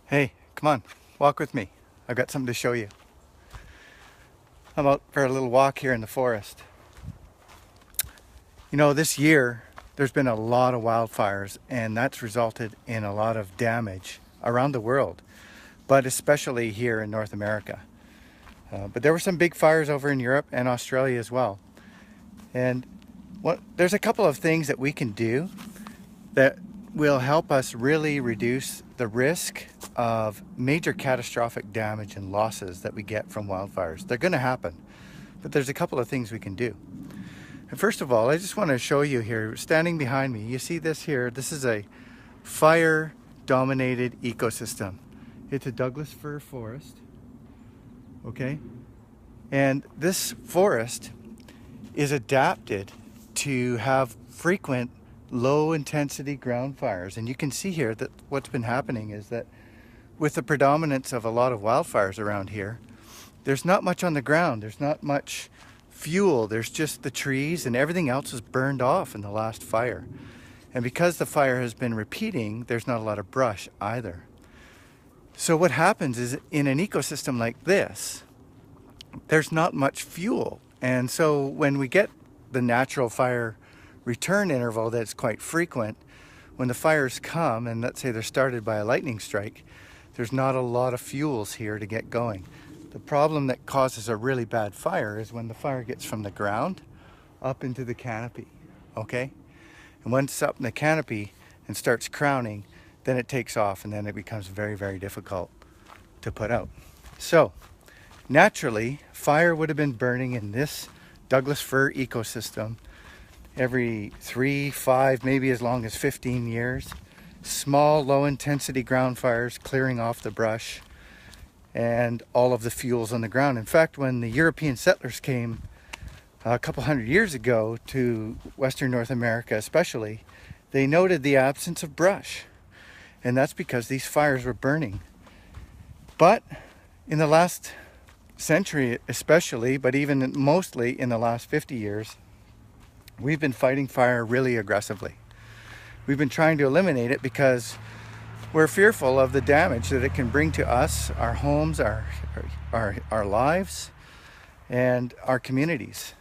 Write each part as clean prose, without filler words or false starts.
Hey, come on, walk with me. I've got something to show you. I'm out for a little walk here in the forest. You know, this year there's been a lot of wildfires, and that's resulted in a lot of damage around the world, but especially here in North America. But there were some big fires over in Europe and Australia as well. And there's a couple of things that we can do that will help us really reduce the risk of major catastrophic damage and losses that we get from wildfires. They're going to happen, but there's a couple of things we can do. And first of all, I just want to show you here, standing behind me, you see this here, this is a fire-dominated ecosystem. It's a Douglas fir forest, okay? And this forest is adapted to have frequent low intensity ground fires. And you can see here that what's been happening is that with the predominance of a lot of wildfires around here, there's not much on the ground, there's not much fuel, there's just the trees, and everything else is burned off in the last fire. And because the fire has been repeating, there's not a lot of brush either. So what happens is, in an ecosystem like this, there's not much fuel. And so when we get the natural fire return interval that's quite frequent, when the fires come, and let's say they're started by a lightning strike, there's not a lot of fuels here to get going. The problem that causes a really bad fire is when the fire gets from the ground up into the canopy, okay? And once it's up in the canopy and starts crowning, then it takes off, and then it becomes very, very difficult to put out. So naturally, fire would have been burning in this Douglas fir ecosystem every 3, 5, maybe as long as 15 years. Small, low-intensity ground fires clearing off the brush and all of the fuels on the ground. In fact, when the European settlers came a couple hundred years ago to Western North America especially, they noted the absence of brush. And that's because these fires were burning. But in the last century especially, but even mostly in the last 50 years, we've been fighting fire really aggressively. We've been trying to eliminate it because we're fearful of the damage that it can bring to us, our homes, our lives, and our communities.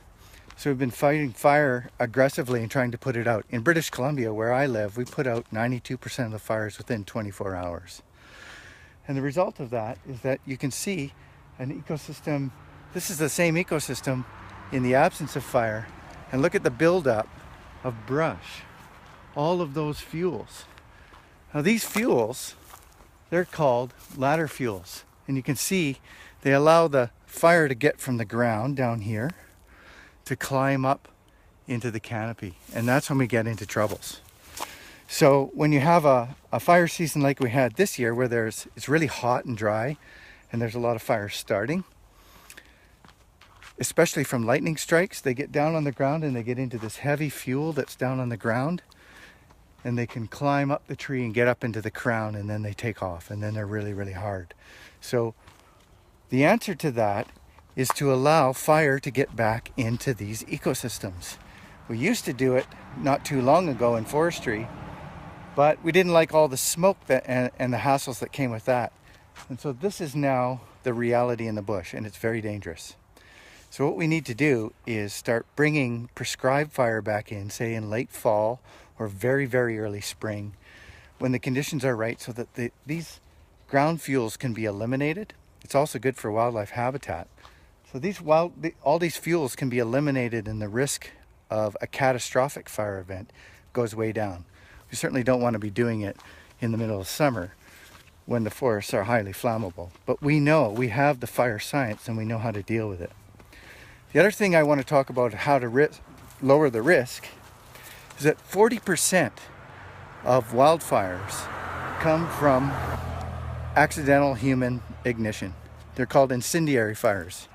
So we've been fighting fire aggressively and trying to put it out. In British Columbia, where I live, we put out 92% of the fires within 24 hours. And the result of that is that you can see an ecosystem. This is the same ecosystem in the absence of fire. And look at the buildup of brush, all of those fuels. Now these fuels, they're called ladder fuels. And you can see they allow the fire to get from the ground down here to climb up into the canopy. And that's when we get into troubles. So when you have a fire season like we had this year, where it's really hot and dry and there's a lot of fires starting, especially from lightning strikes, they get down on the ground and they get into this heavy fuel that's down on the ground, and they can climb up the tree and get up into the crown, and then they take off, and then they're really, really hard. So the answer to that is to allow fire to get back into these ecosystems. We used to do it not too long ago in forestry, but we didn't like all the smoke and the hassles that came with that. And so this is now the reality in the bush, and it's very dangerous. So what we need to do is start bringing prescribed fire back in, say in late fall or very, very early spring, when the conditions are right, so that these ground fuels can be eliminated. It's also good for wildlife habitat. So all these fuels can be eliminated, and the risk of a catastrophic fire event goes way down. We certainly don't want to be doing it in the middle of summer when the forests are highly flammable. But we have the fire science, and we know how to deal with it. The other thing I want to talk about, how to lower the risk, is that 40% of wildfires come from accidental human ignition. They're called incendiary fires.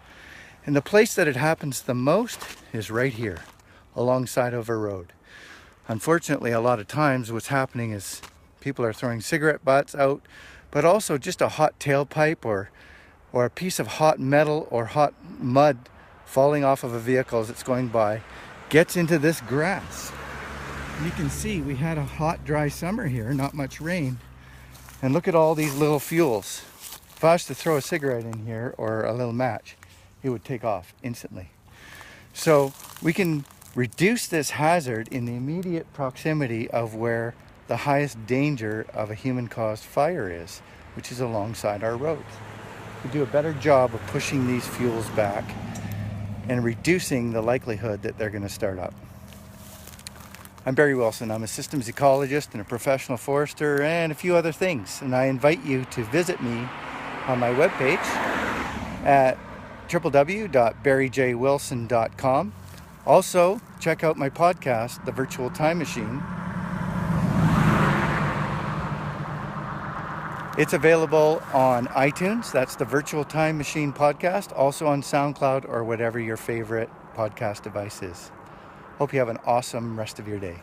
And the place that it happens the most is right here, alongside of a road. Unfortunately, a lot of times what's happening is people are throwing cigarette butts out, but also just a hot tailpipe or a piece of hot metal or hot mud falling off of a vehicle as it's going by gets into this grass. And you can see we had a hot, dry summer here, not much rain. And look at all these little fuels. If I was to throw a cigarette in here or a little match, it would take off instantly. So we can reduce this hazard in the immediate proximity of where the highest danger of a human-caused fire is, which is alongside our roads. We do a better job of pushing these fuels back and reducing the likelihood that they're going to start up. I'm Barry Wilson. I'm a systems ecologist and a professional forester and a few other things. And I invite you to visit me on my webpage at www.barryjwilson.com. Also, check out my podcast, The Virtual Time Machine. It's available on iTunes. That's the Virtual Time Machine podcast. Also on SoundCloud or whatever your favorite podcast device is. Hope you have an awesome rest of your day.